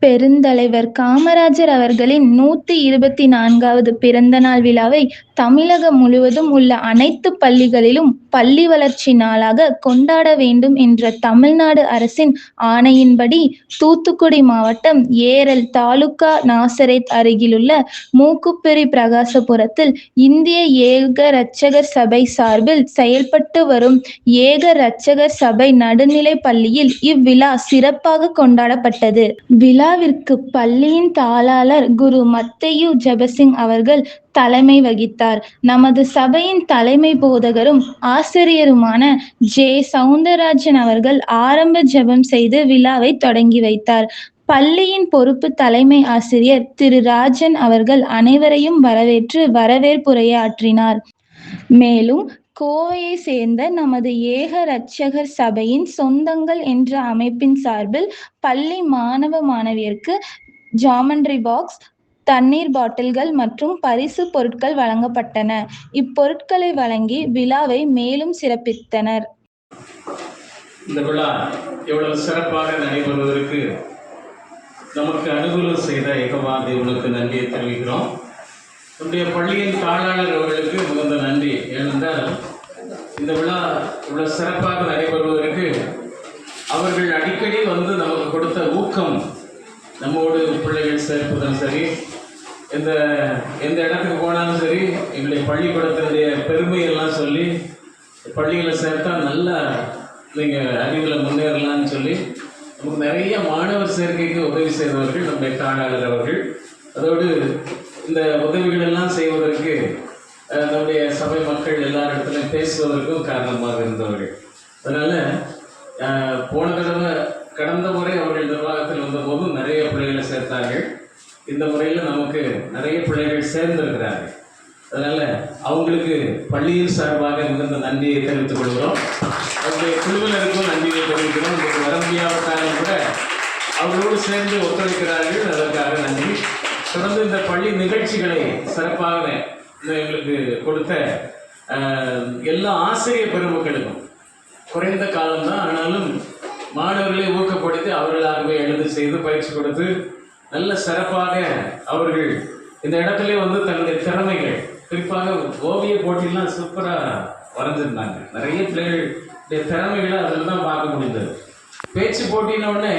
பெருந்தலைவர் காமராஜர் அவர்களின் 124வது பிறந்த நாள் விழாவை தமிழகம் முழுவதும் உள்ள அனைத்து பள்ளிகளிலும் பள்ளி வளர்ச்சி நாளாக கொண்டாட வேண்டும் என்ற தமிழ்நாடு அரசின் ஆணையின்படி தூத்துக்குடி மாவட்டம் ஏரல் தாலுகா நாசரேத் அருகிலுள்ள மூக்குப்பேரி பிரகாசபுரத்தில் இந்திய ஏக இரட்சகர் சபை சார்பில் செயல்பட்டு வரும் ஏக இரட்சகர் சபை நடுநிலைப் பள்ளியில் இவ்விழா சிறப்பாக கொண்டாடப்பட்டது. விழாவிற்கு பள்ளியின் தாளாளர் குரு மத்தேயு ஜெபசிங் அவர்கள் தலைமை வகித்தார். நமது சபையின் தலைமை போதகரும் ஆசிரியருமான ஜே. சவுந்தரராஜன் அவர்கள் ஆரம்ப ஜெபம் செய்து விழாவை தொடங்கி வைத்தார். பள்ளியின் பொறுப்பு தலைமை ஆசிரியர் திரு. ராஜன் அவர்கள் அனைவரையும் வரவேற்று வரவேற்புரையாற்றினார். மேலும் கோவையை சேர்ந்த நமது ஏக இரட்சகர் சபையின் சொந்தங்கள் என்ற அமைப்பின் சார்பில் பள்ளி மாணவ மாணவியருக்கு ஜாமெண்ட்ரி பாக்ஸ், தண்ணீர் பாட்டில்கள் மற்றும் பரிசு பொருட்கள் வழங்கப்பட்டன. இப்பொருட்களை வழங்கி விழாவை மேலும் சிறப்பித்தனர். இந்த விழா எவ்வளவு சிறப்பாக நடைபெறுவதற்கு நமக்கு அனுகூலம் செய்த ஏகவா தேவனுக்கு நன்றியை தெரிவிக்கிறோம். நம்முடைய பள்ளியின் தாளாளர் அவர்களுக்கு மிகுந்த நன்றி. ஏனென்றால் இந்த விழா இவ்வளவு சிறப்பாக நடைபெறுவதற்கு அவர்கள் அடிக்கடி வந்து நமக்கு கொடுத்த ஊக்கம், நம்மோடு பிள்ளைகள் சேர்ப்பதும் சரி, எந்த இடத்துக்கு போனாலும் சரி, எங்களுடைய பள்ளிக்கூடத்தினுடைய பெருமையெல்லாம் சொல்லி பள்ளிகளை சேர்த்தா நல்லா நீங்கள் அறிவில் முன்னேறலாம்னு சொல்லி நமக்கு நிறைய மாணவர் சேர்க்கைக்கு உதவி செய்தவர்கள் நம்முடைய தாளாளர் அவர்கள். அதோடு இந்த உதவிகள் எல்லாம் செய்வதற்கு நம்முடைய சபை மக்கள் எல்லாரிடத்துலையும் பேசுவதற்கும் காரணமாக இருந்தவர்கள். அதனால் போன தடவை கடந்த முறை அவர்கள் நிர்வாகத்தில் வந்தபோதும் நிறைய பிள்ளைகளை சேர்த்தார்கள். இந்த முறையில் நமக்கு நிறைய பிள்ளைகள் சேர்ந்திருக்கிறார்கள். அதனால் அவங்களுக்கு பள்ளியின் சார்பாக மிகுந்த நன்றியை தெரிவித்துக் கொள்கிறோம். அவருடைய குழுவினருக்கும் நன்றியை தெரிவிக்கிறோம். உங்களுக்கு வர முடியாவிட்டாலும் கூட அவர்களோடு சேர்ந்து ஒத்துழைக்கிறார்கள், அதற்காக நன்றி. தொடர்ந்து இந்த பள்ளி நிகழ்ச்சிகளை சிறப்பாக எங்களுக்கு கொடுத்த எல்லா ஆசிரியர் பெருமக்களுக்கும் குறைந்த காலம்தான், ஆனாலும் மாணவர்களை ஊக்கப்படுத்தி அவர்களாகவே எழுதி செய்து பயிற்சி கொடுத்து நல்ல சிறப்பாக அவர்கள் இந்த இடத்துல வந்து தன்னுடைய திறமைகள், குறிப்பாக ஓவிய போட்டிலாம் சூப்பராக வரைஞ்சிருந்தாங்க. நிறைய பிள்ளைகளுடைய திறமைகளை அதில் தான் பார்க்க முடிந்தது. பேச்சு போட்டினோடனே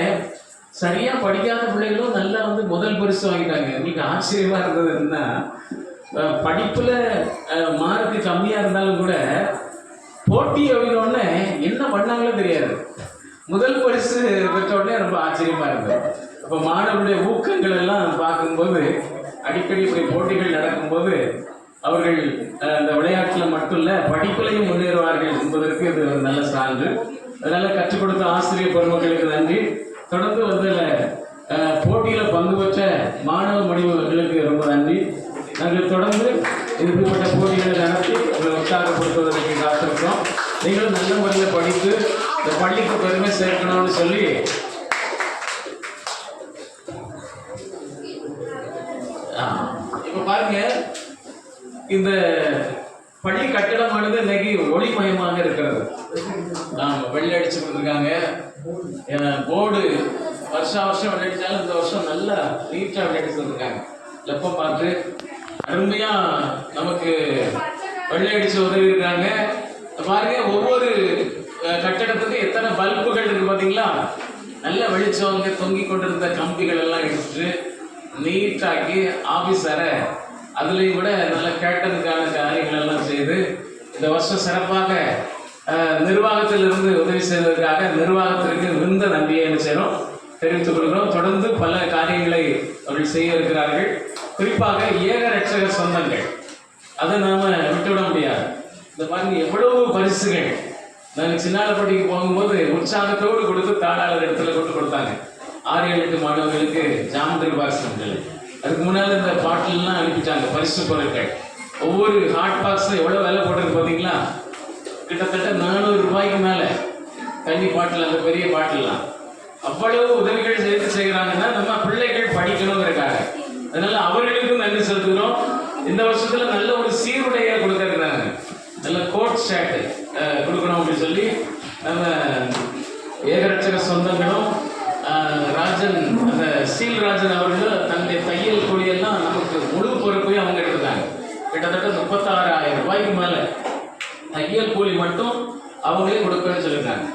சரியாக படிக்காத பிள்ளைகளும் நல்லா வந்து முதல் பரிசு வாங்கிட்டாங்க. எங்களுக்கு ஆச்சரியமாக இருந்தது என்னன்னா, படிப்பில் மார்க்கு கம்மியாக இருந்தாலும் கூட போட்டி அப்படின்னோடனே என்ன பண்ணாங்களோ தெரியாது, முதல் பரிசு பெற்ற உடனே ரொம்ப ஆச்சரியமாக இருந்தது. அப்போ மாணவருடைய ஊக்கங்கள் எல்லாம் பார்க்கும்போது, அடிக்கடி இப்படி போட்டிகள் நடக்கும்போது அவர்கள் அந்த விளையாட்டில் மட்டும் இல்லை படிப்பிலையும் முன்னேறுவார்கள் என்பதற்கு இது ஒரு நல்ல சான்று. அதனால் கற்றுக் கொடுத்த ஆசிரியர் பெருமக்களுக்கு நன்றி. தொடர்ந்து வந்து போட்டியில் பங்கு பெற்ற மாணவ மணிவர்களுக்கு ரொம்ப நன்றி. நாங்கள் தொடர்ந்து இப்படிப்பட்ட போட்டிகளை நடத்தி உங்களை உற்சாகப்படுத்துவதற்கு காத்திருக்கிறோம். நீங்களும் நல்ல முறையில் படித்து இந்த பள்ளிக்கு பெருமை சேர்க்கணும்னு சொல்லி இப்போ பாருங்க, இந்த பள்ளி கட்டடமானது இன்னைக்கு ஒளிமயமாக இருக்கிறது. வெள்ளை அடிச்சு கொடுத்துருக்காங்க. போர்டு வருஷம் வெள்ளடிச்சாலும் இந்த வருஷம் நல்லா நீட்டாக வெள்ளடிச்சு கொடுத்துருக்காங்க. லெப்பம் பார்த்து அருமையாக நமக்கு வெள்ளை அடிச்சு உதவி இருக்காங்க. பாருங்க, ஒவ்வொரு கட்டடத்துக்கும் எத்தனை பல்புகள் இருக்கு பார்த்தீங்களா? நல்ல வெளிச்சவங்க தொங்கி கொண்டிருந்த கம்பிகள் எல்லாம் எடுத்துட்டு நீட்டாக்கி ஆஃபீஸ் அறை அதுலேயும் கூட நல்ல கேட்டதுக்கான காரியங்கள் எல்லாம் செய்து இந்த வருஷம் சிறப்பாக நிர்வாகத்திலிருந்து உதவி செய்வதற்காக நிர்வாகத்திற்கு மிகுந்த நன்றியை செய்கிறோம், தெரிவித்துக் கொள்கிறோம். தொடர்ந்து பல காரியங்களை அவர்கள் செய்ய இருக்கிறார்கள். குறிப்பாக ஏக இரட்சகர் சொந்தங்கள், அதை நாம் விட்டுவிட முடியாது. இந்த பாருங்க, எவ்வளவு பரிசுகள். நாங்கள் சின்னாலப்பட்டிக்கு போகும்போது உற்சாகத்தோடு கொடுத்து தாளாளர் இடத்துல கொண்டு கொடுத்தாங்க. 6-8 மாணவர்களுக்கு ஜாமெண்ட்ரி பாக்ஸ்கள். அதுக்கு முன்னால் இந்த பாட்டில்லாம் அனுப்பிட்டாங்க பரிசு பொருட்கள். ஒவ்வொரு ஹாட் பாக்ஸும் எவ்வளோ விலை போட்டிருக்கு பார்த்தீங்களா? கிட்டத்தட்ட 400 ரூபாய்க்கு மேலே தண்ணி பாட்டில், அந்த பெரிய பாட்டில்லாம். அவ்வளவு உதவிகள் செய்கிறாங்கன்னா நம்ம பிள்ளைகள் படிக்கணுங்கிறக்காக. அதனால அவர்களுக்கும் நன்றி செலுத்துகிறோம். இந்த வருஷத்துல நல்ல ஒரு சீருடைய கொடுத்துருக்கிறாங்க. நல்ல கோட் ஷர்ட் கொடுக்கணும் அப்படின்னு சொல்லி நம்ம ஏகரட்சக சொந்தங்களும் ராஜன் அந்த சீல்ராஜன் அவர்கள் தன்னுடைய தையல் கூலியெல்லாம் நமக்கு முழு பொறுப்பையும் அவங்க எடுத்துட்டாங்க. கிட்டத்தட்ட 36,000 ரூபாய்க்கு மேலே தையல் கூலி மட்டும் அவங்களே கொடுப்பேன்னு சொல்லியிருக்காங்க.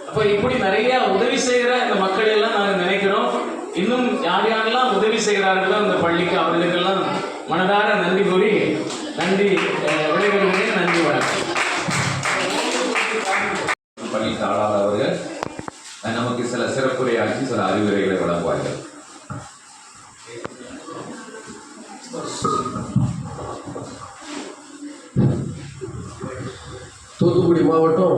அப்போ இப்படி நிறைய உதவி செய்கிற இந்த மக்களை எல்லாம் நாங்கள் நினைக்கிறோம். இன்னும் யார் யாரெல்லாம் உதவி செய்கிறார்களோ இந்த பள்ளிக்கு அவர்களுக்கெல்லாம் மனதார நன்றி கூறி நன்றி விடைபெறுகிறேன். நன்றி, வணக்கம். பள்ளி தாளாளர் அவர்கள் நமக்கு சில சிறப்புரையாற்றி சில அறிவுரைகளை வழங்குவார்கள். தூத்துக்குடி மாவட்டம்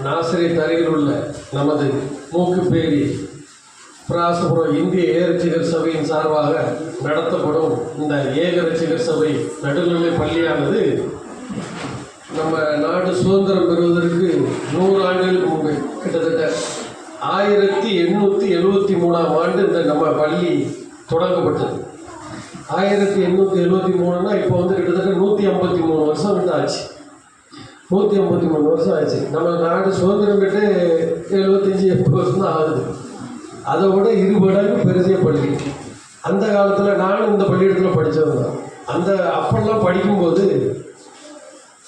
நாசிரியர் அருகில் உள்ள நமது மூக்குப்பேரி பிராசபுரம் இந்திய ஏகரட்சிகர் சபையின் சார்பாக நடத்தப்படும் இந்த ஏகரட்சிகர் சபை நடுநிலை பள்ளியானது நம்ம நாடு சுதந்திரம் பெறுவதற்கு 100 ஆண்டுகளுக்கு முன்பு கிட்டத்தட்ட 1873ஆம் ஆண்டு இந்த நம்ம பள்ளி தொடங்கப்பட்டது. 1873னா இப்போ கிட்டத்தட்ட 153 வருஷம் கிட்ட ஆச்சு. 153 வருஷம் ஆச்சு. நம்ம நாடு சுதந்திரம் பெற்று 75-80 வருஷம் தான் ஆகுது. அதை விட 2 மடங்கு பெரிய பள்ளி. அந்த காலத்தில் நானும் இந்த பள்ளிக்கூடத்தில் படித்தவங்க தான். அப்பெல்லாம் படிக்கும்போது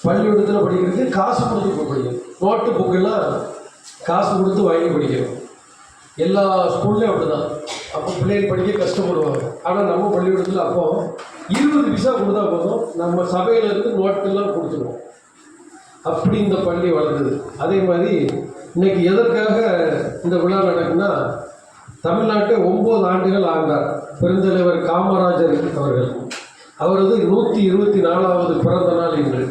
பள்ளிக்கூடத்தில் படிக்கிறதுக்கு காசு கொடுத்து படிக்கணும். நோட்டு புக்கெல்லாம் காசு கொடுத்து வாங்கி படிக்கணும். எல்லா ஸ்கூல்லையும் அப்படி தான். அப்போ பிள்ளைகள் படிக்க கஷ்டப்படுவாங்க. ஆனால் நம்ம பள்ளிக்கூடத்தில் அப்போ 20 பைசா கொடுத்தா போதும், நம்ம சபையிலேருந்து நோட்டெல்லாம் கொடுத்துருவோம். அப்படி இந்த பள்ளி வளர்ந்தது. அதே மாதிரி இன்னைக்கு எதற்காக இந்த விழா நடக்குன்னா, தமிழ்நாட்டை 9 ஆண்டுகள் ஆண்டார் பெருந்தலைவர் காமராஜர் அவர்கள். அவரது 124வது பிறந்த நாள் இன்று.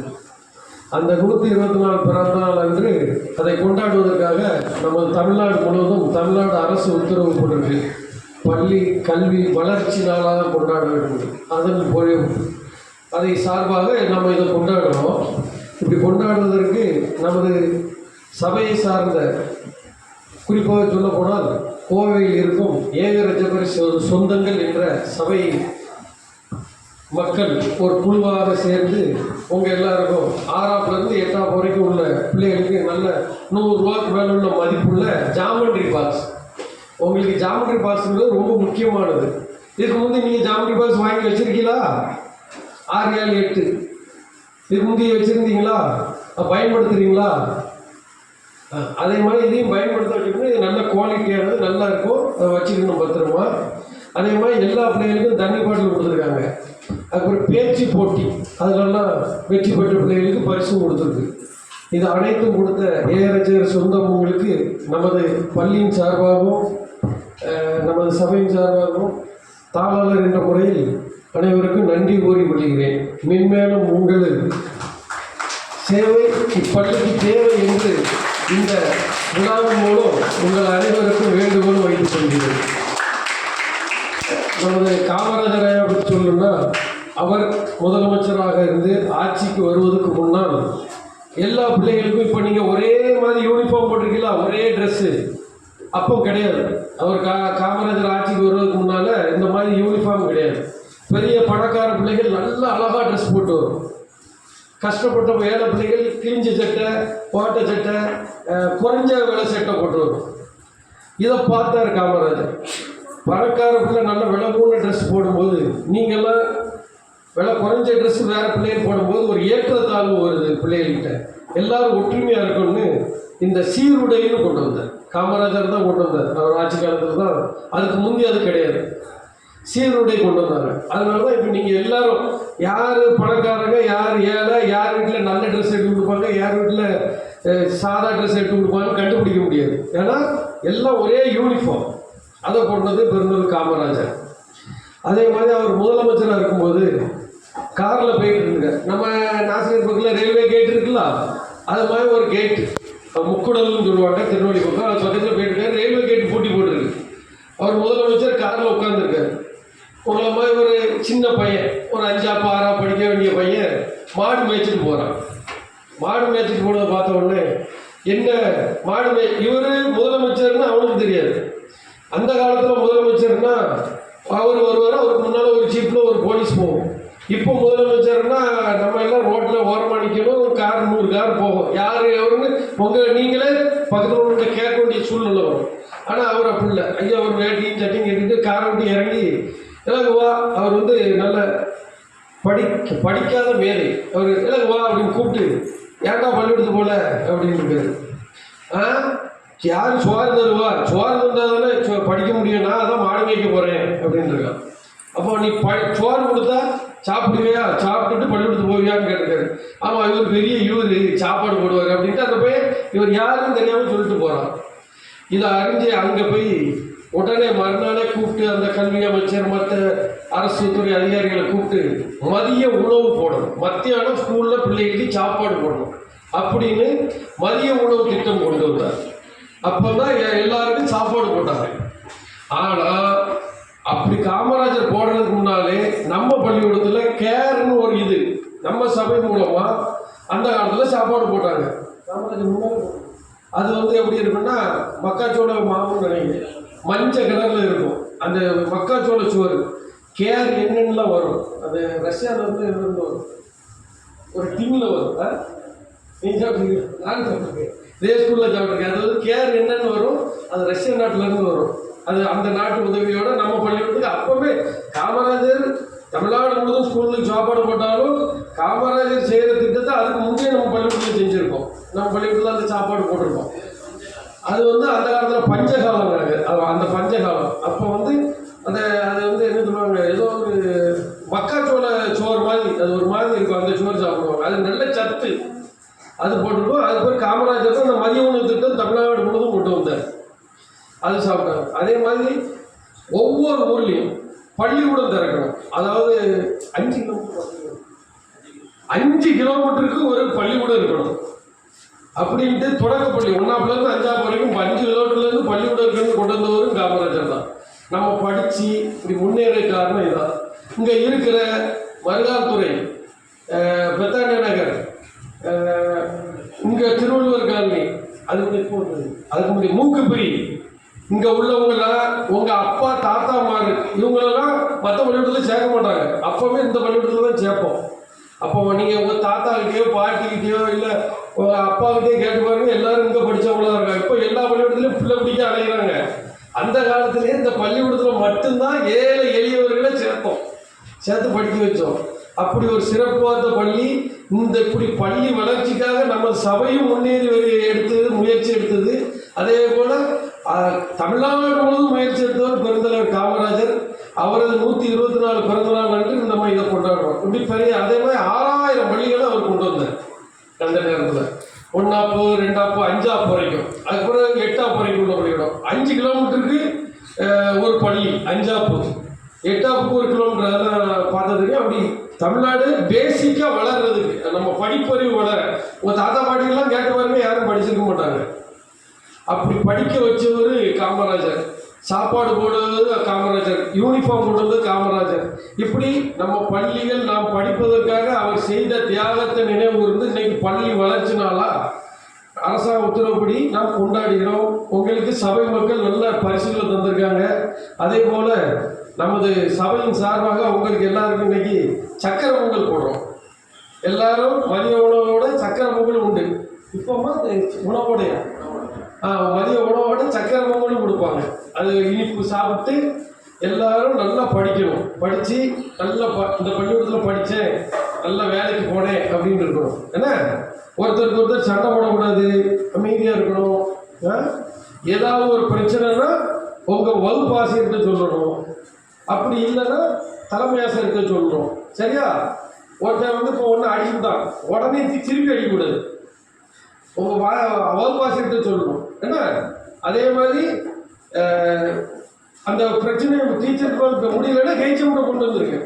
அந்த 124 பிறந்த நாள் அன்று அதை கொண்டாடுவதற்காக நமது தமிழ்நாடு முழுவதும் தமிழ்நாடு அரசு உத்தரவு போட்டிருக்கு. பள்ளி கல்வி வளர்ச்சி நாளாக கொண்டாட வேண்டும். அதன் அதை சார்பாக நம்ம இதை கொண்டாடுறோம். இப்படி கொண்டாடுவதற்கு நமது சபையை சார்ந்த, குறிப்பாக சொல்ல போனால் கோவையில் இருக்கும் ஏகரட்சகர் சொந்தங்கள் என்ற சபை மக்கள் ஒரு குழுவாக சேர்ந்து உங்கள் எல்லாருக்கும் 6ஆப்லேருந்து 8ஆம் வரைக்கும் உள்ள பிள்ளைகளுக்கு நல்ல 100 ரூபாய்க்கு மேலே உள்ள மதிப்புள்ள ஜாமெண்ட்ரி பாக்ஸ். உங்களுக்கு ஜாமெண்ட்ரி பாக்ஸுங்கிறது ரொம்ப முக்கியமானது. இதுக்கு முந்தைய நீங்கள் ஜாமெண்ட்ரி பாக்ஸ் வாங்கி வச்சுருக்கீங்களா? 6, 7, 8 இதுக்கு முந்தைய வச்சுருந்தீங்களா? பயன்படுத்துகிறீங்களா? அதே மாதிரி இதையும் பயன்படுத்த வச்சுக்கணும். இது நல்ல குவாலிட்டியானது, நல்லா இருக்கும். அதை வச்சுக்கணும் பத்திரமா. அதே மாதிரி எல்லா பிள்ளைகளுக்கும் தண்ணி பாட்டில் கொடுத்துருக்காங்க. அதுக்கப்புறம் பேச்சு போட்டி, அதிலெல்லாம் வெற்றி பெற்ற பிள்ளைகளுக்கு பரிசும் கொடுத்துருக்கு. இது அனைத்தும் கொடுத்த ஏகரட்சகர் சொந்தங்களுக்கு நமது பள்ளியின் சார்பாகவும் நமது சபையின் சார்பாகவும் தாளாளர் என்ற முறையில் அனைவருக்கும் நன்றி கூறி கொள்கிறேன். மென்மேலும் உங்கள் சேவை இப்பள்ளிக்கு தேவை என்று இந்த விழாவின் மூலம் உங்கள் அனைவருக்கும் வேண்டுகோள் வைத்துக் கொள்கிறேன். நமது காமராஜரை பற்றி சொல்லணும்னா, அவர் முதலமைச்சராக இருந்து ஆட்சிக்கு வருவதற்கு முன்னால் எல்லா பிள்ளைகளுக்கும் இப்போ நீங்கள் ஒரே மாதிரி யூனிஃபார்ம் போட்டிருக்கீங்களா, ஒரே ட்ரெஸ்ஸு, அப்போ கிடையாது. அவர் காமராஜர் ஆட்சிக்கு வருவதற்கு முன்னால் இந்த மாதிரி யூனிஃபார்ம் கிடையாது. பெரிய பணக்கார பிள்ளைகள் நல்ல அழகாக ட்ரெஸ் போட்டு வரும். கஷ்டப்பட்ட ஏழை பிள்ளைகள் கிழிஞ்ச சட்டை, போட்ட சட்டை, குறைஞ்ச விலை சட்டை போட்டு வரும். இதை பார்த்தார் காமராஜர். பணக்கார பிள்ளை நல்ல விலை கூடின ட்ரெஸ் போடும்போது, நீங்கள்லாம் விலை குறைஞ்ச ட்ரெஸ் வேறு பிள்ளைகள் போடும்போது ஒரு ஏற்றத்தாழ்வு வருது பிள்ளைகள்கிட்ட. எல்லாரும் ஒற்றுமையாக இருக்கணும்னு இந்த சீருடைன்னு கொண்டு வந்தார். காமராஜர் தான் கொண்டு வந்தார். அவர் ஆட்சி காலத்தில் தான். அதுக்கு முந்தைய அது கிடையாது. சீருடை கொண்டு வந்தாங்க. அதனால தான் இப்போ நீங்கள் எல்லாரும் யார் பணக்காரங்க, யார் ஏழை, யார் வீட்டில் நல்ல ட்ரெஸ் எடுத்து கொடுப்பாங்க, யார் வீட்டில் சாதா ட்ரெஸ் எடுத்து கொடுப்பாங்கன்னு கண்டுபிடிக்க முடியாது. ஏன்னா எல்லாம் ஒரே யூனிஃபார்ம். அதை கொண்டது பெருந்தலைவர் காமராஜர். அதே மாதிரி அவர் முதலமைச்சராக இருக்கும்போது காரில் போயிட்டு இருக்கார். நம்ம நாசிரியர் பக்கத்தில் ரயில்வே கேட் இருக்குல்ல, அது மாதிரி ஒரு கேட்டு முக்குடல்னு சொல்லுவாங்க, திருநெல்வேலி பக்கம். அது பக்கத்தில் போயிட்டு இருக்காரு. ரயில்வே கேட்டு பூட்டி போட்டுருக்கு. அவர் முதலமைச்சர் காரில் உட்காந்துருக்காரு. உங்களை மாதிரி ஒரு சின்ன பையன், ஒரு 5ஆம் 6ஆம் படிக்க வேண்டிய பையன் மாடு மேய்ச்சிட்டு போகிறான். மாடு மேய்ச்சிட்டு போனதை பார்த்த உடனே என்ன மாடு இவர் முதலமைச்சர்னு அவனுக்கு தெரியாது. அந்த காலத்தில் முதலமைச்சர்னா அவர் வருவார், அவருக்கு முன்னால் ஒரு ஜீப்பில் ஒரு போலீஸ் போகும். இப்போ முதலமைச்சர்னா நம்ம எல்லாம் ரோட்டில் ஓரமாக நிற்கணும், கார் 100 கார் போகும். யார் எவருன்னு நீங்களே பக்கத்தில் கேட்க வேண்டிய சூழ்நிலை வரும். ஆனால் அவர் அப்படி இல்லை. ஐயா ஒரு வேட்டியும் சட்டையும் கட்டிட்டு காரை விட்டு இறங்கி எனக்கு வா, அவர் வந்து நல்ல படிக்காத மேதை, அவர் எனக்கு வா அப்படின்னு கூப்பிட்டு ஏன்டா பள்ளிக்கூடத்து போல அப்படின்னு இருக்காரு. யார் சோறு தருவா, சோறு தந்தாதானே படிக்க முடியும், நான் அதான் மாடு மேய்க்க போகிறேன் அப்படின்னு இருக்கான். அப்போ நீ சோறு கொடுத்தா சாப்பிடுவியா, சாப்பிட்டுட்டு பள்ளிக்கூடத்து போவியான்னு கேட்டிருக்காரு. ஆமாம், இவர் பெரிய இவர் சாப்பாடு போடுவார் அப்படின்ட்டு அந்த போய் இவர் யாருன்னு தெரியாமல் சொல்லிட்டு போகிறான். இதை அறிஞ்சு அங்கே போய் உடனே மறுநாளே கூப்பிட்டு அந்த கல்வி அமைச்சர் மற்ற அரசு துறை அதிகாரிகளை கூப்பிட்டு மதிய உணவு போடணும், மத்தியானம் ஸ்கூலில் பிள்ளைகளுக்கு சாப்பாடு போடணும் அப்படின்னு மதிய உணவு திட்டம் கொண்டு வந்தார். அப்போ தான் எல்லாருக்கும் சாப்பாடு போட்டாங்க. ஆனால் அப்படி காமராஜர் போடுறதுக்கு முன்னாலே நம்ம பள்ளிக்கூடத்தில் கேர்னு ஒரு இது நம்ம சபை மூலமாக அந்த காலத்தில் சாப்பாடு போட்டாங்க. காமராஜர் முன்னாடி அது வந்து எப்படி இருக்குன்னா மக்காச்சோள மாவுன்னு நினைக்கிறேன், மஞ்சள் கலரில் இருக்கும் அந்த மக்காச்சோள சோறு. கேர் என்னென்னலாம் வரும், அது ரஷ்யாவில் வந்து இருந்து வரும், ஒரு டின்னில் வரும். நீங்கள் சாப்பிட்ருக்கீங்க? நான் சாப்பிட்ருக்கேன், இதே ஸ்கூலில் சாப்பிட்ருக்கேன். அது வந்து கேர் என்னென்னு வரும், அது ரஷ்யா நாட்டிலேருந்து வரும். அது அந்த நாட்டு உதவியோடு நம்ம பள்ளிக்கூடத்துக்கு அப்போவே காமராஜர் தமிழ்நாடு முழுவதும் ஸ்கூலுக்கு சாப்பாடு போட்டாலும் காமராஜர் செய்கிற திட்டத்தை அதுக்கு முன்னே நம்ம பள்ளிக்கூடத்தில் செஞ்சுருக்கோம். நம்ம பள்ளிக்கூடத்தில் அந்த சாப்பாடு போட்டிருக்கோம். அது வந்து அந்த காலத்தில் பஞ்சகாலம், அந்த பஞ்சகாலம் அப்போ வந்து அது வந்து என்ன சொல்லுவாங்க, ஏதோ ஒரு மக்காச்சோள சோறு மாதிரி, அது ஒரு மாதிரி இருக்கும், அந்த சோறு சாப்பிடுவாங்க. அது நல்ல சத்து, அது போட்டிருக்கோம். அது பேர் காமராஜர் தான் அந்த மதிய உணவு திட்டம் தமிழ்நாடு முழுவதும் கொண்டு வந்தார். அது சாப்பிட்டாங்க. அதே மாதிரி ஒவ்வொரு ஊர்லேயும் பள்ளிக்கூடம் திறக்கணும். அதாவது 5 கிலோமீட்டருக்கு ஒரு பள்ளிக்கூடம் இருக்கணும் அப்படின்ட்டு தொடக்கப்பள்ளி 1ஆப்லேருந்து 5ஆம் வரைக்கும் 5 கிலோமீட்டர்லேருந்து பள்ளிக்கூடம் இருக்குன்னு கொண்டு வந்தவரும் காமராஜர் தான். நம்ம படித்து இப்படி முன்னேற காரணம் இதுதான். இங்கே இருக்கிற மருதாத்துறை, பெத்தானியா நகர், இங்கே திருவள்ளுவர் காலனி, அதுக்கு முன்னாடி மூக்குப்பிரி, இங்கே உள்ளவங்கெல்லாம் உங்கள் அப்பா தாத்தா மாறு இவங்களெல்லாம் மற்ற பள்ளிக்கூடத்தில் சேர்க்க மாட்டாங்க. அப்போவே இந்த பள்ளிக்கூடத்தில் தான் சேர்ப்போம். அப்போ நீங்கள் உங்கள் தாத்தாக்கிட்டேயோ பாட்டிக்கிட்டேயோ இல்லை உங்கள் அப்பாக்கிட்டே கேட்டு பாருங்க, எல்லாரும் இங்கே படித்தவங்களா இருக்காங்க. இப்போ எல்லா பள்ளிக்கூடத்துலையும் பிள்ளை பிடிக்க அலைகிறாங்க. அந்த காலத்திலே இந்த பள்ளிக்கூடத்தில் மட்டும்தான் ஏழை எளியவர்களை சேர்த்து படிக்க வச்சோம். அப்படி ஒரு சிறப்பான பள்ளி. இந்த இப்படி பள்ளி வளர்ச்சிக்காக நம்ம சபையும் முன்னேறி முயற்சி எடுத்தது. அதே போல் தமிழ்நாடு முழுவதும் முயற்சி எடுத்தவர் பெருந்தலைவர் காமராஜர். அவரது 124 பிறந்தநாள் அன்று நம்ம இதை கொண்டாடுறோம். இப்படி பெரிய அதே மாதிரி 6000 பள்ளிகளை அவர் கொண்டு வந்தார் அந்த நேரத்தில். 1ஆப்பு 2ஆப்பு 5ஆப்பு வரைக்கும், அதுக்கப்புறம் 8ஆப்பு வரைக்கும் உள்ள பள்ளிக்கூடம். 5 கிலோமீட்டருக்கு ஒரு பள்ளி 5ஆப்பு, 8ஆப்புக்கு 1 கிலோமீட்டர். அதெல்லாம் பார்த்ததுக்கு அப்படி தமிழ்நாடு பேசிக்காக வளர்றதுக்கு நம்ம படிப்பறிவு வளர. உங்கள் தாத்தா பாட்டிகள்லாம் கேட்டு பாருங்க, யாரும் படிச்சிருக்க மாட்டாங்க. அப்படி படிக்க வச்சவர் காமராஜர். சாப்பாடு போடுவது காமராஜர், யூனிஃபார்ம் போடுவது காமராஜர். இப்படி நம்ம பள்ளிகள் நாம் படிப்பதற்காக அவர் செய்த தியாகத்தை நினைவு கூர்ந்து இன்னைக்கு பள்ளி வளர்ச்சி நாளா அரசாங்க உத்தரவுப்படி நாம் கொண்டாடுகிறோம். உங்களுக்கு சபை மக்கள் நல்ல பரிசுகளை தந்திருக்காங்க. அதே போல நமது சபையின் சார்பாக உங்களுக்கு எல்லாருக்கும் இன்னைக்கு சக்கரை பொங்கல் போடுறோம். எல்லாரும் மதிய உணவோட சக்கரை பொங்கல் உண்டு. இப்போமா உணவோடைய மதிய உணவோட சக்கரை பொங்கலும் கொடுப்பாங்க. அது இனிப்பு சாப்பிட்டு எல்லாரும் நல்லா படிக்கணும். படித்து நல்லா இந்த பள்ளிக்கூடத்தில் படித்தேன், நல்ல வேலைக்கு போனேன் அப்படின்னு இருக்கணும். என்ன ஒருத்தருக்கு ஒருத்தர் சண்டை போடக்கூடாது, அமைதியாக இருக்கணும். ஏதாவது ஒரு பிரச்சனைனா உங்கள் வகுப்பு ஆசிரியர்கிட்ட சொல்லணும். அப்படி இல்லைன்னா தலைமை ஆசிரியர்கிட்ட சொல்லணும். சரியா? ஒருத்தர் வந்து இப்போ ஒன்று அடிச்சுட்டான், உடனே திருப்பி அடிக்கக்கூடாது, உங்கள் வகுப்பு ஆசிரியர்கிட்ட சொல்லணும். என்ன அதே மாதிரி அந்த பிரச்சனையை டீச்சருக்கு முடியலன்னா கைச்சமுறை கொண்டு வந்துருக்கு.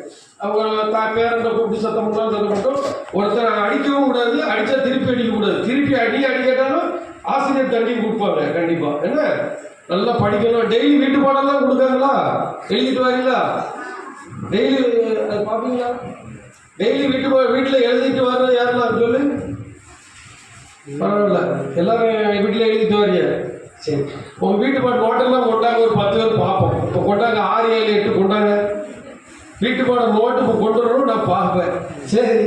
அவங்க பேரண்ட கூப்பிட்டு சத்தம் பண்ணாலும் சொல்ல மாட்டோம். ஒருத்தர் அடிக்கவும் கூடாது, அடித்தா திருப்பி அடிக்கக்கூடாது. திருப்பி அடிக்கட்டாலும் ஆசிரியர் தண்ணி கொடுப்பாங்க கண்டிப்பாக. என்ன நல்லா படிக்கணும். டெய்லி வீட்டு பாடம்லாம் கொடுக்காங்களா? எழுதிட்டு வரீங்களா? டெய்லி அது பார்ப்பீங்களா? டெய்லி வீட்டில் எழுதிட்டு வர்றது யாரெல்லாம் சொல்லு? பரவாயில்ல, எல்லாரும் வீட்டில் எழுதிட்டு வரீங்க. சரி, உங்கள் வீட்டு பாட்டு நோட்டெல்லாம் கொண்டாங்க, ஒரு 10 பேர் பார்ப்போம். இப்போ கொண்டாங்க 6, 7, 8 கொண்டாங்க. வீட்டு பாடம் நோட்டு இப்போ கொண்டு வரணும், நான் பார்ப்பேன். சரி,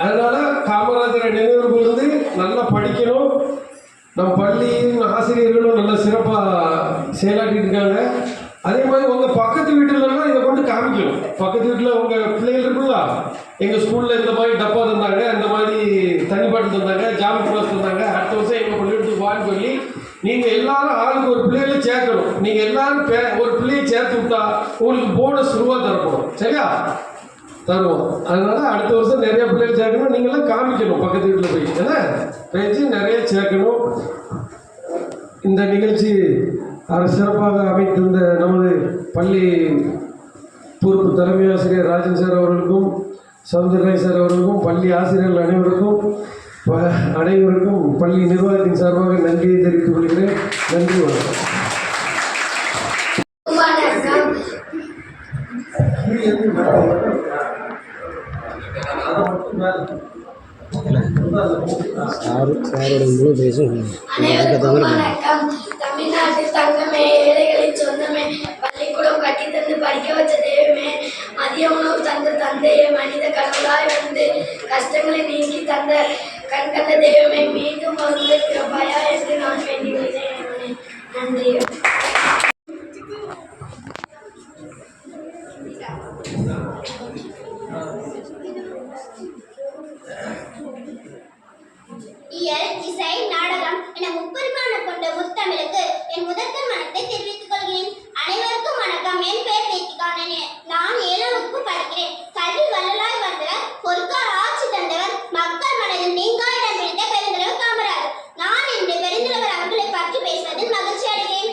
அதனால் காமராஜரை நினைவு கூர்ந்து நல்லா படிக்கணும். நம்ம பள்ளியும் ஆசிரியர்களும் நல்லா சிறப்பாக செயலாற்றிட்டு இருக்காங்க. அதே மாதிரி உங்கள் காமிக்கணும். பக்கத்து வீட்டில் உங்கள் பிள்ளைகள் இருக்குல்ல, எங்கள் ஸ்கூலில் இந்த மாதிரி டப்பா தந்தாங்க, இந்த மாதிரி தண்ணி பாட்டு தந்தாங்க, ஜாமெட்ரி பாக்ஸ் தந்தாங்க, அடுத்த வருஷம் எங்கள் பள்ளிக்கூடத்துக்கு வான்னு சொல்லி நீங்கள் எல்லாரும் ஆளுக்கு ஒரு பிள்ளைகளை சேர்க்கணும். நீங்கள் எல்லாரும் ஒரு பிள்ளையை சேர்த்து விட்டா உங்களுக்கு போனஸ் ரூபா தரப்படும். சரியா? தருவோம். அதனால அடுத்த வருஷம் நிறைய பிள்ளைகள் சேர்க்கணும். நீங்களாம் காமிக்கணும் பக்கத்து வீட்டில் போய், ஏன்னா பேச்சு நிறைய சேர்க்கணும். இந்த நிகழ்ச்சி சிறப்பாக அமைத்திருந்த நமது பள்ளி பொறுப்பு தலைமை ஆசிரியர் ராஜன் சார் அவர்களுக்கும், சவுந்தரராய் சார் அவர்களுக்கும், பள்ளி ஆசிரியர்கள் அனைவருக்கும் பள்ளி நிர்வாகத்தின் சார்பாக நன்றியை தெரிவித்துக் கொள்கிறேன். நன்றி, வணக்கம். தமிழ்நாட்டு தங்கமே, ஏழைகளின் சொந்தமே, பள்ளிக்கூடம் கட்டி தந்து படிக்க வச்ச தெய்வமே, மதிய உணவு தந்த தந்தையே, மனித கடவுளாய் வந்து கஷ்டங்களை நீக்கி தந்த கண்கண்ட தெய்வமே, மீண்டும் வந்து பிறப்பாயா என்று நான் வேண்டிக் கொள்கிறேன். நன்றி. இயல், இசை, நாடகம் என முப்பரிமாண கொண்ட முத்தமிழுக்கு என் முதற்கண் வணக்கத்தை தெரிவித்துக் கொள்கிறேன். அனைவருக்கும் வணக்கம். என் பெயர் நேத்திகானே. நான் 7ஆம் வகுப்பு படிக்கிறேன். கல்வி வள்ளலாய் வந்தவர், பொற்கால ஆட்சி தந்தவர், மக்கள் மனதில் நீங்கா இடம் பிடித்த பெருந்தலைவர் காமராஜர். நான் இன்று பெருந்தலைவர் அவர்களை பற்றி பேசுவதில் மகிழ்ச்சி அடைகிறேன்.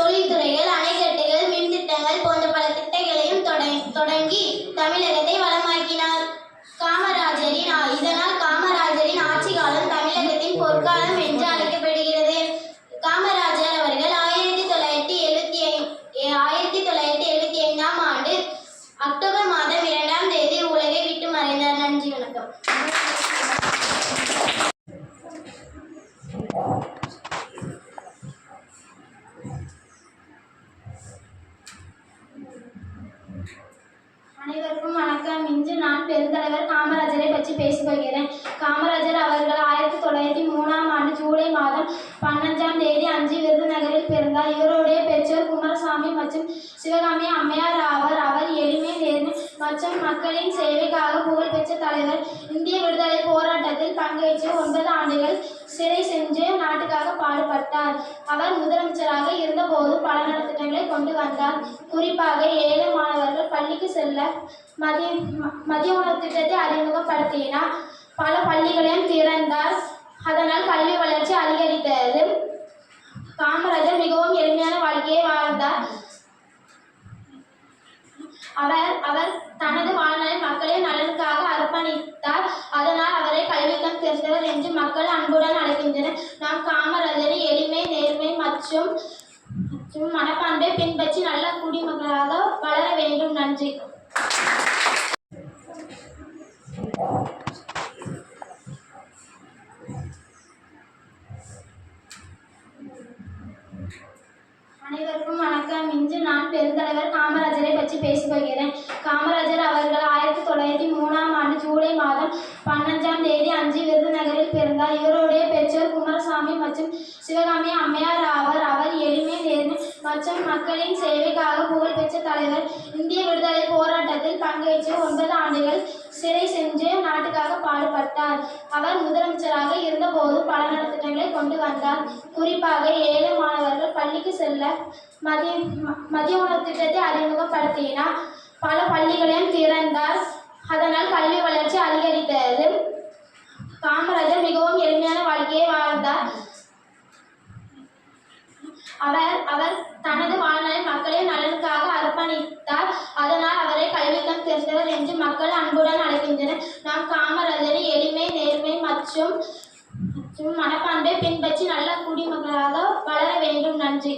தொழில்துறைகள், அணைக்கட்டுகள், மின் திட்டங்கள் போன்ற பல திட்டங்களையும் தொடங்கி தமிழகத்தை வளமாக்கினார். இதனால் காமராஜரின் ஆட்சி காலம் தமிழகத்தின் பொற்காலம் என்று அழைக்கப்படுகிறது. காமராஜர் அவர்கள் 1975ஆம் ஆண்டு அக்டோபர் மாதம் 2ஆம் தேதி உலகை விட்டு மறைந்தார். நன்றி, வணக்கம். அனைவருக்கும் வணக்கம். இன்று நான் பெருந்தலைவர் காமராஜரை பற்றி பேசப் போகிறேன். காமராஜர் அவர்கள் 1903ஆம் ஆண்டு ஜூலை மாதம் 15ஆம் தேதி விருதுநகரில் பிறந்தார். இவருடைய பெற்றோர் குமாரசாமி மற்றும் சிவகாமி அம்மையார் ஆவர். அவர் எளிமை, நேர்மை மற்றும் மக்களின் சேவைக்காக புகழ்பெற்ற தலைவர். இந்திய விடுதலை போராட்டத்தில் பங்கேற்று 9 ஆண்டுகள் சிறை சென்று நாட்டுக்காக பாடுபட்டார். அவர் முதலமைச்சராக இருந்தபோது பல நலத்திட்டங்களை கொண்டு வந்தார். குறிப்பாக ஏழை மாணவர்கள் பள்ளிக்கு செல்ல மதிய உணவு திட்டத்தை அறிமுகப்படுத்தினார். பல பள்ளிகளையும் திறந்தார். அதனால் கல்வி வளர்ச்சி அதிகரித்தது. காமராஜர் மிகவும் எளிமையான வாழ்க்கையை வாழ்ந்தார். அவர் தனது வாழ்நாளில் மக்களின் நலனுக்காக அர்ப்பணித்தார். அதனால் அவரை கல்விக்கம் தெரிந்தவர் என்று மக்கள் அன்புடன் அழைக்கின்றனர். நாம் காமராஜரின் எளிமை, நேர்மை மற்றும் மனப்பான்பை பின்பற்றி நல்ல குடிமக்களாக வளர வேண்டும். நன்றி. அனைவருக்கும் வணக்கம். இன்று நான் பெருந்தலைவர் காமராஜரை பற்றி பேசப் போகிறேன். காமராஜர் அவர்கள் 1903ஆம் ஆண்டு ஜூலை மாதம் 15ஆம் தேதி விருதுநகரில் பிறந்தார். இவருடைய பெற்றோர் குமாரசாமி மற்றும் சிவகாமி அம்மையார் ஆவர். அவர் எளிமை, நேர்மை மற்றும் மக்களின் சேவைக்காக புகழ்பெற்ற தலைவர். இந்திய விடுதலை போராட்டத்தில் பங்கேற்று 9 ஆண்டுகள் சிறை சென்று நாட்டுக்காக பாடுபட்டார். அவர் முதலமைச்சராக இருந்தபோது பல நலத்திட்டங்களை கொண்டு வந்தார். குறிப்பாக ஏழை மாணவர்கள் பள்ளிக்கு செல்ல மதிய உணவு திட்டத்தை அறிமுகப்படுத்தினார். பல பள்ளிகளையும் திறந்தார். அதனால் கல்வி வளர்ச்சி அதிகரித்தது. காமராஜர் மிகவும் எளிமையான வாழ்க்கையை வாழ்ந்தார். அவர் தனது வாழ்நாளில் மக்களின் நலனுக்காக அர்ப்பணித்தார். அதனால் அவரை கல்விக்கம் தெரிந்தவர் என்று மக்கள் அன்புடன் அழைக்கின்றனர். நாம் காமராஜரின் எளிமை, நேர்மை மற்றும் மனப்பான்பை பின்பற்றி நல்ல குடிமக்களாக வளர வேண்டும். நன்றி.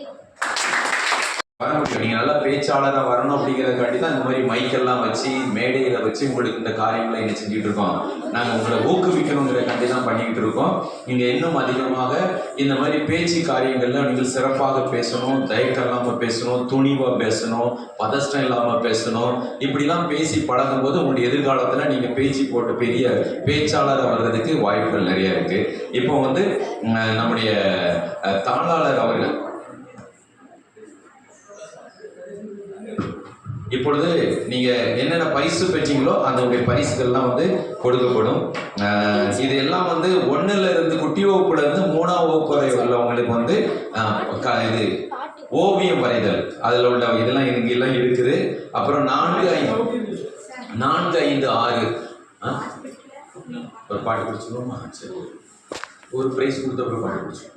வர முடியும். நீங்கள் நல்லா பேச்சாளராக வரணும் அப்படிங்கிறதுக்காண்டி தான் இந்த மாதிரி மைக்கெல்லாம் வச்சு மேடையில் வச்சு உங்களுக்கு இந்த காரியங்களை இங்கே செஞ்சுட்டு இருக்கோம். நாங்கள் உங்களை ஊக்குவிக்கணுங்கிறக்காண்டி தான் பண்ணிக்கிட்டு இருக்கோம். நீங்கள் இன்னும் அதிகமாக இந்த மாதிரி பேச்சு காரியங்களில் நீங்கள் சிறப்பாக பேசணும், தயக்கம் இல்லாமல் பேசணும், துணிவாக பேசணும், பதஷ்டம் இல்லாமல் பேசணும். இப்படிலாம் பேசி பழகும் போது உங்களுடைய எதிர்காலத்தில் நீங்கள் பேச்சு போட்டு பெரிய பேச்சாளராக வர்றதுக்கு வாய்ப்புகள் நிறைய இருக்குது. இப்போ நம்முடைய தாளாளர் அவர்கள் இப்பொழுது நீங்கள் என்னென்ன பரிசு பெற்றீங்களோ அதனுடைய பரிசுகள்லாம் கொடுக்கப்படும். இது எல்லாம் 1லேருந்து குட்டி வகுப்புலேருந்து 3ஆம் வகுப்பு வரை உள்ளவங்களுக்கு இது ஓவியம் வரைதல் அதில் உள்ள இதெல்லாம் இங்கெல்லாம் இருக்குது. அப்புறம் 4, 5, 6 ஒரு பாட்டு பிடிச்சிக்கணுமா? சரி, ஒரு ப்ரைஸ் கொடுத்தப்பறம் பாட்டு பிடிச்சிக்கணும்.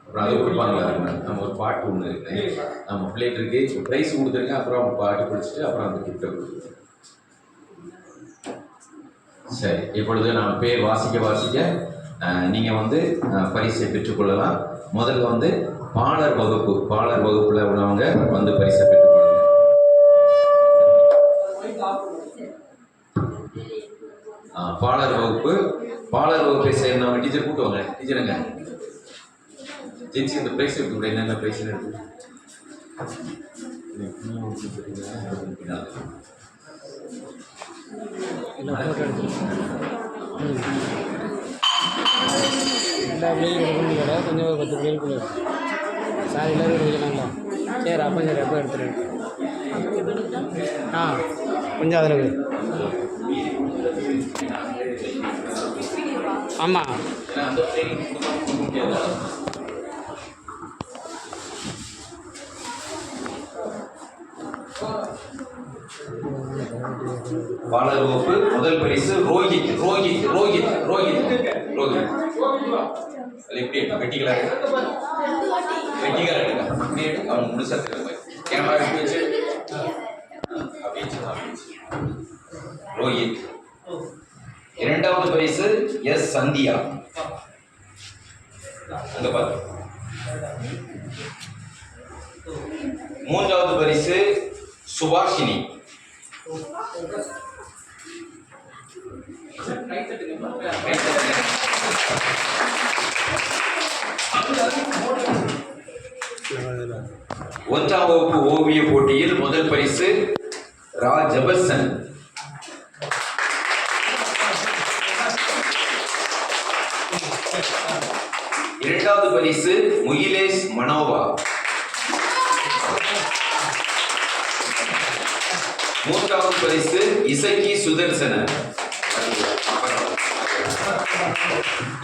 அப்புறம் அதை கொடுப்பாங்களா? நம்ம ஒரு பாட்டு ஒன்று இருக்கு, நம்ம பிள்ளைகளுக்கு ப்ரைஸ் கொடுத்துருக்கேன். அப்புறம் அவங்க பாட்டு பிடிச்சிட்டு அப்புறம் அந்த கிஃப்ட்டை கொடுத்துருக்கேன். சரி, இப்பொழுது நான் பேர் வாசிக்க நீங்கள் பரிசை பெற்றுக்கொள்ளலாம். முதல்ல பாலர் வகுப்பில் உள்ளவங்க பரிசை பெற்றுக்கொள்ளலாம். பாலர் வகுப்பை சேர்ந்தவங்க டீச்சர் கூட்டுவாங்க. டீச்சருங்க ஜென்சி இந்த ப்ரைஸ் எடுத்துக்கூட என்னென்ன ப்ரைஸ் எடுத்து எல்லா பிள்ளைகளும் கூட கொஞ்சம் 10 பிள்ளைகளுக்குள்ள சார் எல்லோரும் எடுக்கலாங்களா? சரி, அப்போ சரி, அப்போ எடுத்துருங்க. கொஞ்சம் அதில் ஆமாம். பாலர் வகுப்பு முதல் பரிசு ரோஹித். எப்படி வெட்டிகளா வெட்டிகளா எடுங்க அப்படியே எடுங்க அவங்க முழுசா திரும்ப கேமரா எடுத்து வச்சு ரோஹித். இரண்டாவது பரிசு எஸ் சந்தியா. அங்க பாரு. மூன்றாவது பரிசு சுபாஷினி. ஒன்றாம் வகுப்பு ஓவிய போட்டியில் முதல் பரிசு ரா ஜபர்சன். இரண்டாவது பரிசு முகிலேஷ் மனோவா. மூன்றாவது பரிசு இசக்கி சுதர்சன.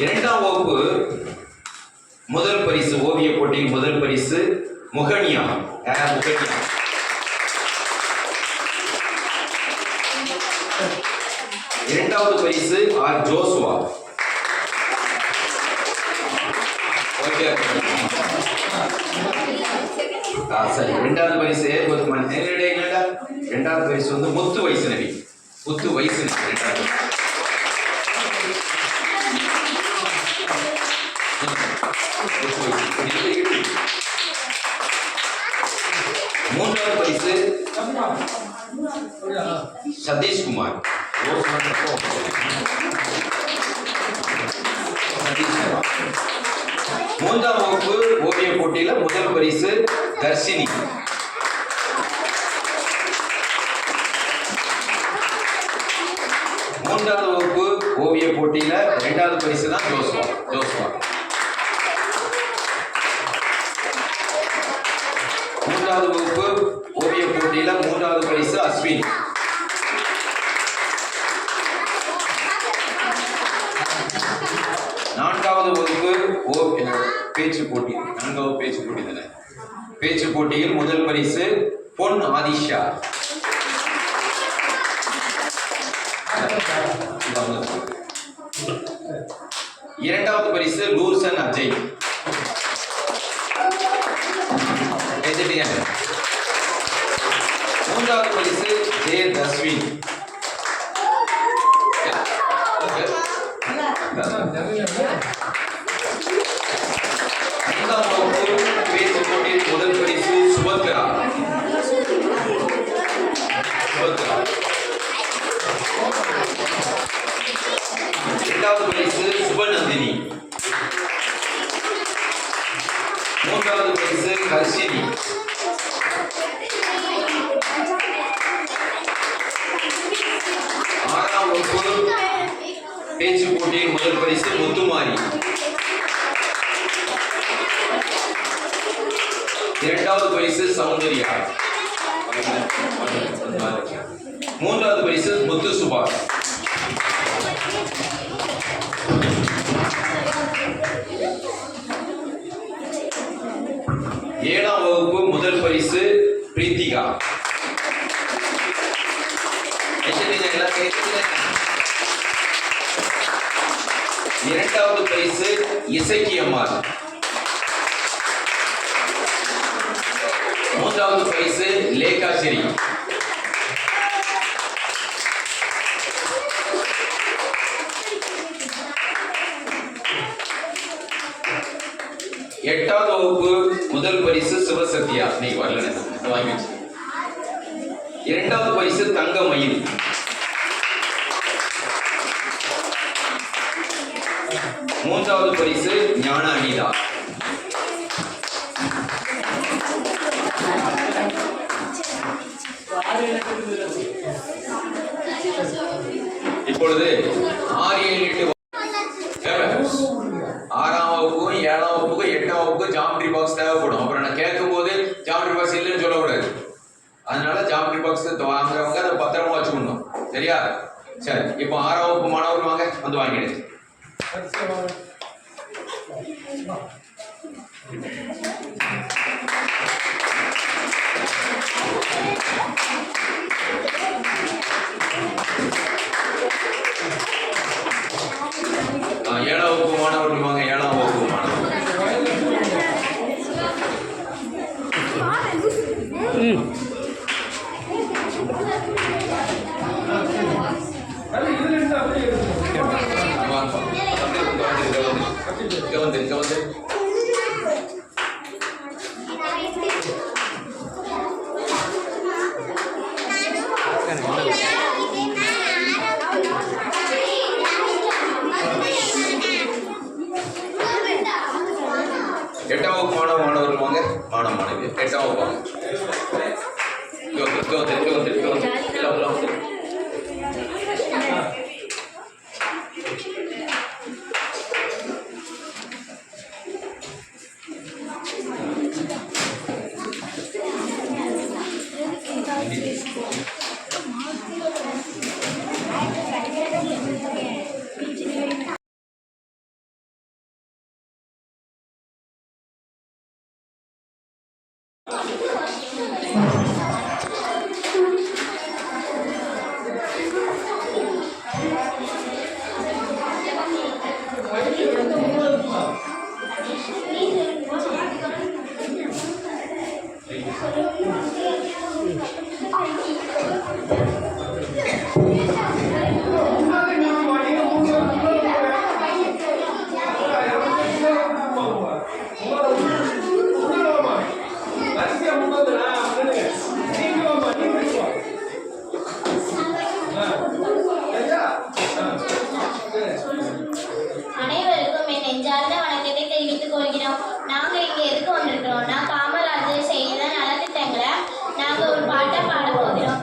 இரண்டாம் வகுப்பு முதல் பரிசு ஓவிய போட்டியில் முதல் பரிசு முகனியா. முகனியா. இரண்டாவது பரிசு ஆர் ஜோசுவா. சரி, இரண்டாவது பரிசு இரண்டாவது பரிசு வந்து முத்து வைஷ்ணவி. முத்து வைஷ்ணவி இரண்டாவது. மூன்றாவது பரிசு சதீஷ்குமார். மூன்றாம் வகுப்பு ஓவிய போட்டியில முதல் பரிசு தர்ஷினி. மூன்றாவது வகுப்பு ஓவிய போட்டியில இரண்டாவது பரிசு தான் ஜோஸ்வா. மூன்றாவது வகுப்பு ஓவிய போட்டியில மூன்றாவது பரிசு அஸ்வின். நான்காவது வகுப்பு பேச்சு போட்டி. நான்காவது பேச்சு போட்டி தானே. பேச்சு போட்டியில் முதல் பரிசு பொன் ஆதிஷா. இரண்டாவது பரிசு லூர்சன் அஜய். மூன்றாவது பரிசு ஜே தஸ்வின். ஐந்தாம் வகுப்பு பேச்சு போட்டியில் முதல் பரிசு சுபத்ரா. இரண்டாவது பரிசு சுபநந்தினி. மூன்றாவது பரிசு ஹர்ஷினி. ஆறாம் வகுப்பு பேச்சு போட்டியில் முதல் பரிசு முத்துமாரி. இரண்டாவது பரிசு சௌந்தர்யா. மூன்றாவது பரிசு முத்து சுபாஷ். ஏழாம் வகுப்பு முதல் பரிசு பிரீத்திகா. இரண்டாவது பரிசு இசக்கி அம்மாள். மூன்றாவது பரிசு லேகாஸ்ரீ. எட்டாவது வகுப்பு முதல் பரிசு சிவசத்யா. நீ வரல வாங்கி வச்சு. இரண்டாவது பரிசு தங்கமயில். மூன்றாவது பரிசு ஞான அனிதா. இப்பொழுது 6, 7, 8 ஆறாம் வகுப்புக்கும் 7ஆம் வகுப்புக்கும் 8ஆம் வகுப்புக்கும் ஜாமெட்ரி பாக்ஸ் தேவைப்படும். அப்புறம் நான் கேட்கும் போது ஜாமெட்ரி பாக்ஸ் இல்லைன்னு சொல்லக்கூடாது. அதனால ஜாமெட்ரி பாக்ஸ் வாங்குறவங்க அதை பத்திரமா வச்சுக்கணும். சரியா? சரி, இப்போ 6ஆம் வகுப்பு மாணவர்கள் வாங்க, வந்து வாங்கிடுங்க. ஏழாம் வகுப்பு மாணவர்கள் வாங்க. 7ஆம் வகுப்பு மாணவர்கள் ம் அது இதுல இருந்து அப்படியே எடுத்துக்கோ. இங்க வந்து எட்டாம் வகுப்பு மாணவர்கள் வாங்க. மாணவிகள் எட்டாம் வகுப்பு வாங்க. இங்க வந்து எல்லாம் வந்து. அனைவருக்கும் என் நெஞ்சார்ந்த வணக்கத்தை தெரிவித்துக் கொள்கிறோம். நாங்க இங்க எதுக்கு வந்திருக்கிறோம்னா, காமராஜர் செய்த நலத்திட்டங்களை நாங்க ஒரு பாட்டை பாட போகிறோம்.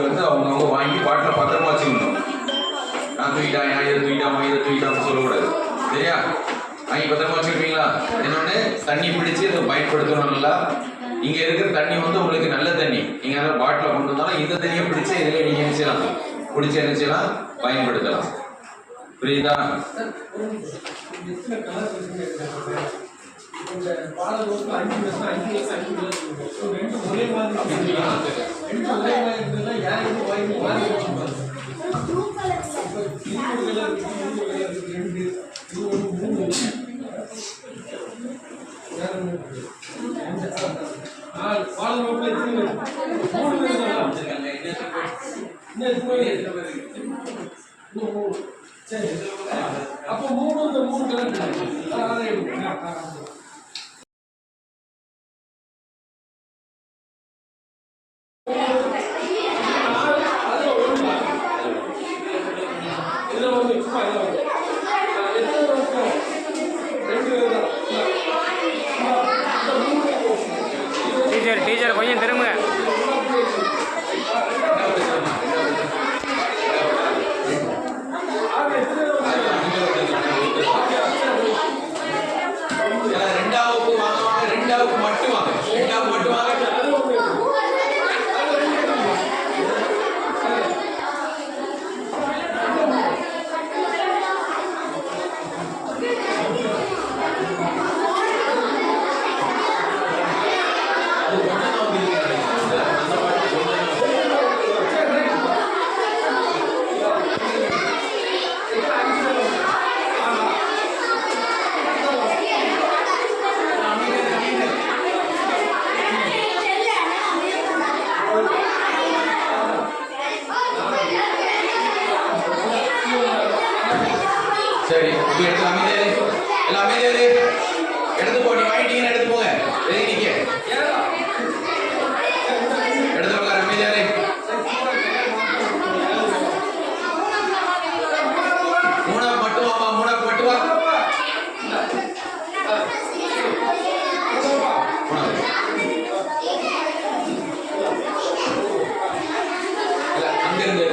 வந்து அவங்க வாங்கி பாட்டில் பத்திரமா வச்சுக்கணும். நான் தூக்கிட்டேன், இதை தூக்கிட்டான்னு சொல்லக்கூடாது. சரியா? வாங்கி பத்திரமா வச்சுருப்பீங்களா? என்னொன்று தண்ணி பிடிச்சி இதை பயன்படுத்தணும். நல்லா இங்கே இருக்கிற தண்ணி வந்து உங்களுக்கு நல்ல தண்ணி. நீங்கள் நல்லா பாட்டில் கொண்டு வந்தாலும் இந்த தண்ணியை பிடிச்சி இதில் நீங்கள் நினைச்சலாம் பிடிச்சி நினைச்சலாம் பயன்படுத்தலாம். புரியுதா? அப்போ மூணு கலர் டீச்சர் கொஞ்சம் திரும்புங்க. ரெண்டாவுக்கு மட்டும் வாங்க. சரி, இப்போ எடுத்து எல்லாமே எடுத்து போ. நீ வாங்கிட்டீங்கன்னு எடுத்து போங்க. நீங்க எடுத்து போங்க. அமைதியாரு மூணாக்கு மட்டும் வாமா. மூணாக்கு மட்டும் வா. அங்கிருந்து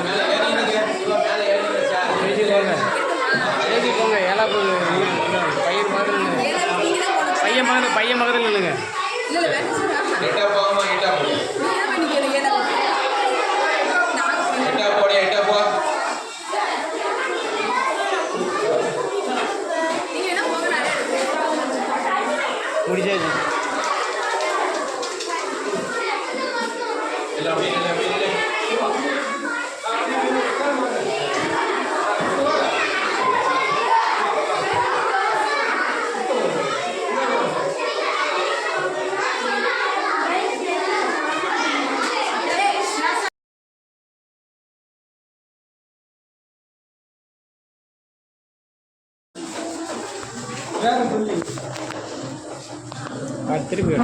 மேலே ஏறிடுங்க, மேலே ஏறிடுங்க சார். ஏற்றி போங்க ஏலா போகுது பையன் மாதிரி பையன் மாதிரி இல்லைங்க. எட்டா போகாம எட்டா போ, எட்டா போடியா, எட்டா போ. முடிச்சாச்சு. எல்லாம் அப்படியே நில்லு, அப்படியே நில்லு. திருப்பி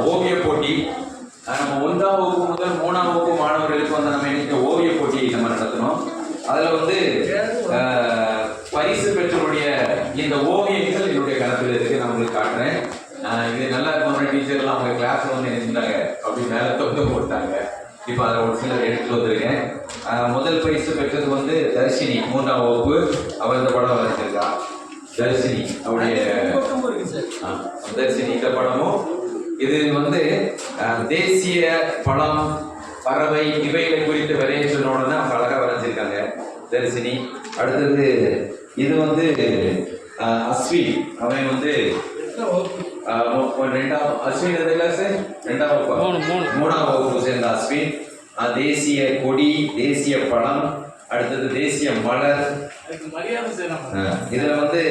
ஓவிய போட்டி நம்ம 1ஆம் வகுப்பு முதல் 3ஆம் வகுப்பு மாணவர்களுக்கு வந்து நம்ம இன்னைக்கு ஓவிய போட்டி நம்ம நடத்தணும். அதில் வந்து பரிசு பெற்றவருடைய இந்த ஓவியங்கள் என்னுடைய கருத்தில் இருக்கு, நான் உங்களுக்கு காட்டுறேன். இது நல்லா இருக்கும். டீச்சர்லாம் அவங்க கிளாஸ்ல வந்து நினைச்சிட்டாங்க அப்படி மேலே தொங்க போட்டாங்க. இப்போ அதில் ஒரு சிலர் எடுத்துட்டு வந்திருக்கேன். முதல் பரிசு பெற்றது வந்து தர்ஷினி, 3ஆம் வகுப்பு. அவர் இந்த படம் வரைஞ்சிருக்கா. தர்ஷினி அவருடைய தர்ஷினி இந்த படமும். இது வந்து தேசிய பழம், பறவை இவைகளை குறித்து வரைய சொன்ன உடனே அவங்க அழகாக வரைஞ்சிருக்காங்க தர்ஷினி. அடுத்தது இது வந்து அஸ்வின், அவன் வந்து அஸ்வின் எந்த கிளாஸ்? 2ஆம் வகுப்பு, 3ஆம் வகுப்பு சேர்ந்த அஸ்வின். தேசிய கொடி, தேசிய பழம், அடுத்தது தேசிய மலர். இதுல வந்து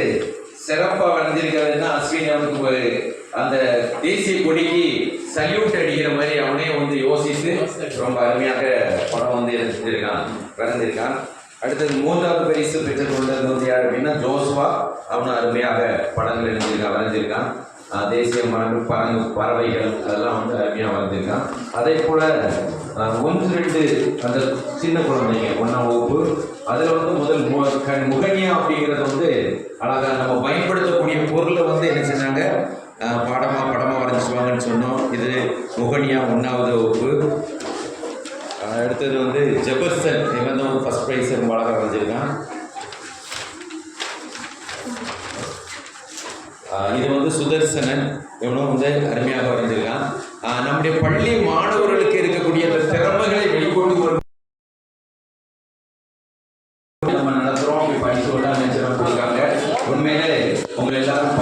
சிறப்பா வரைஞ்சிருக்கிறதுனா அஸ்வின் அவனுக்கு அந்த தேசிய கொடிக்கு சல்யூட் அடிக்கிற மாதிரி அவனே வந்து யோசித்து ரொம்ப அருமையாக படம் வந்து வரைஞ்சிருக்கான். அடுத்தது 3ஆவது பரிசு பெற்றது வந்து யார் அப்படின்னா ஜோசுவா. அவனும் அருமையாக படங்கள் வரைஞ்சிருக்கான். தேசிய மரங்கள், பறவைகள் அதெல்லாம் வந்து அருமையாக வரைஞ்சிருக்கான். அதே போல 1-2 அந்த சின்ன குழந்தைங்க 1ஆம் வகுப்பு, அதில் வந்து முதல் முகனியா அப்படிங்கிறது வந்து அழகாக நம்ம பயன்படுத்தக்கூடிய பொருளை வந்து என்ன செஞ்சாங்க, படமாக வரைஞ்சிச்சுவாங்கன்னு சொன்னோம். இது முகனியா 1ஆவது வகுப்பு. அடுத்தது வந்து ஜெபர்சன், இவன் தான் வந்து ஃபர்ஸ்ட் ப்ரைஸ் ரொம்ப அழகாக வரைஞ்சிருக்கான். இது வந்து சுதர்சனன், இவனும் வந்து அருமையாக வரைஞ்சிருக்கான். நம்முடைய பள்ளி மாணவர்களுக்கு இருக்கக்கூடிய அந்த திறமைகளை வெளிக்கொண்டு வரும் நம்ம நடத்துறோம். அப்படி படிச்சு விட்டா நினைச்சு கொடுக்காங்க. உண்மையிலே உங்களை எல்லாரும்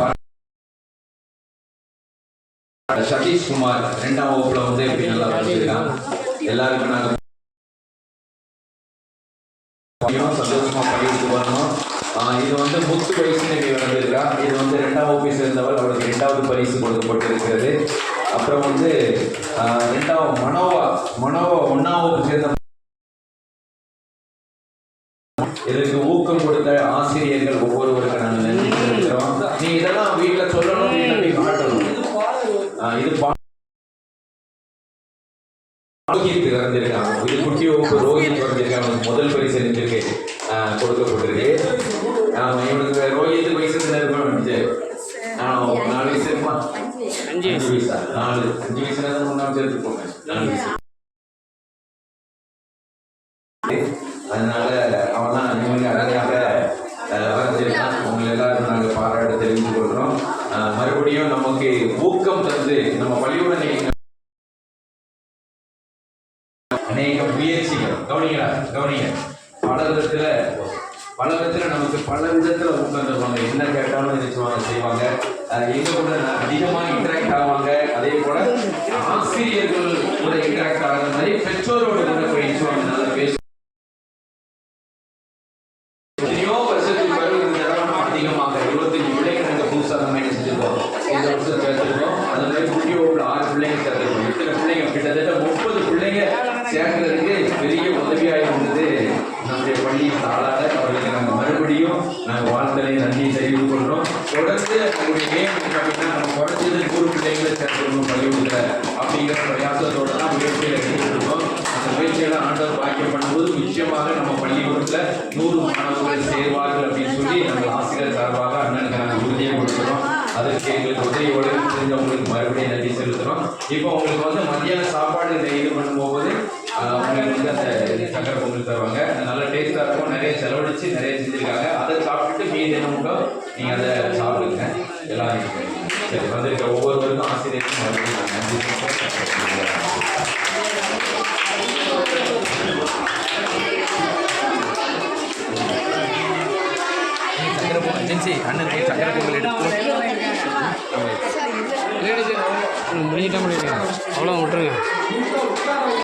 சதீஷ்குமார் 2ஆம் வகுப்புல வந்து எப்படி நல்லா வரைஞ்சிருக்கான். எல்லாருக்கும் நாங்கள் சந்தோஷமா பள்ளிக்கு வரணும். இது வந்து முத்து வயசுன்னு வந்திருக்கா. இது வந்து 2ஆம் வகுப்பை சேர்ந்தவர், அவருக்கு 2வது பரிசு கொடுக்கப்பட்டிருக்கிறது. அப்புறம் வந்து 2ஆவது மனோவா 1ஆம் வகுப்பு சேர்ந்த இதற்கு ஊக்கம் கொடுத்த ஆசிரியர்கள் ஒவ்வொருவருக்கு நாங்கள் நன்றி தெரிவிக்கிறோம். நீ இதெல்லாம் வீட்டில் சொல்லணும், நன்றி காட்டணும். இது ரோஹித் வரைஞ்சிருக்காங்க. இது குட்டி வகுப்பு ரோஹித் வரைஞ்சிருக்காங்க. முதல் பரிசு எனக்கு கொடுக்கப்பட்டிருக்கு. இவனுக்கு ரோஹித் வயசு இருக்கணும். 4 வயசு இருக்குமா? 5 வயசா? 5 வயசுல தான் 3ஆம் சேர்த்துக்கோங்க. 4 வயசு. அதனால அவன் தான் இவங்க அழகாக வரைஞ்சிருக்கான். உங்களை எல்லாரும் நாங்கள் பாராட்டு தெரிவித்துக் கொள்கிறோம். மறுபடியும் நமக்கு ஊக்கம் தந்து நம்ம பள்ளியோட அநேக முயற்சிகள் கவனிங்க பல விதத்துல நமக்கு பல விதத்துல ஊக்கம் தருவாங்க. என்ன கேட்டாலும் நினைச்சுவாங்க, செய்வாங்க. எங்க கூட அதிகமாக இன்டராக்ட் ஆவாங்க. அதே போல ஆசிரியர்கள் கூட இன்டராக்ட் ஆகிற மாதிரி பெற்றோரோட கூட பேசுவாங்க, நல்லா பேசுவாங்க. எத்தனையோ வருஷத்துக்கு பிறகு இந்த தடவை அதிகமாக 25 பிள்ளைங்க நாங்கள் புதுசாக நம்ம என்ன செஞ்சிருக்கோம், இந்த வருஷம் சேர்த்துருக்கோம். அது மாதிரி குட்டி வகுப்புல 6 பிள்ளைங்க சேர்த்துருக்கோம். இத்தனை பிள்ளைங்க கிட்டத்தட்ட 30 பிள்ளைங்க சேர்க்கிறதுக்கு பெரிய உதவியாக இருந்தது நம்முடைய பள்ளியின் தாளாளர் அவர்களுக்கு நாங்கள் மறுபடியும் நாங்கள் வாழ்த்தலை நன்றி தெரிவித்துக் கொள்கிறோம். தொடர்ந்து நம்முடைய ஏன் அப்படின்னா நம்ம குறைஞ்சது 100 பிள்ளைங்களை சேர்த்துக்கணும் பள்ளிக்கூடத்தில் அப்படிங்கிற பிரயாசத்தோடு தான் முயற்சியில் எடுத்துருக்கோம். அந்த முயற்சிகளை ஆண்டவர் பாக்கியம் பண்ணும்போது நிச்சயமாக நம்ம பள்ளிக்கூடத்தில் 100 மாணவர்கள் சேர்வார்கள் அப்படின்னு சொல்லி நம்ம ஆசிரியர் சார்பாக அண்ணனுக்கு நாங்கள் உறுதியை கொடுக்குறோம். அதற்கு எங்களுக்கு உதவியோடு செஞ்சவங்களுக்கு மறுபடியும் நன்றி செலுத்துகிறோம். இப்போ உங்களுக்கு வந்து மத்தியான சாப்பாடு இது பண்ணும்போது உங்களுக்கு வந்து தருவாங்க. நல்ல டேஸ்ட்டாக இருக்கும். நிறைய செலவழித்து நிறைய செஞ்சுருக்காங்க. அதை சாப்பிட்டுட்டு மீதி என்ன உண்டோ நீங்கள் அதை சாப்பிடுங்க. எல்லாம் சரி, வந்திருக்க ஒவ்வொருவருக்கும் ஆசிரியருக்கும் மறுபடியும் நன்றி. ஜென்சி அண்ணன் போய் சக்கரை பொங்கல் எடுத்து முடிஞ்சிட்டா முடியுங்க, அவ்வளோ விட்டுருங்க.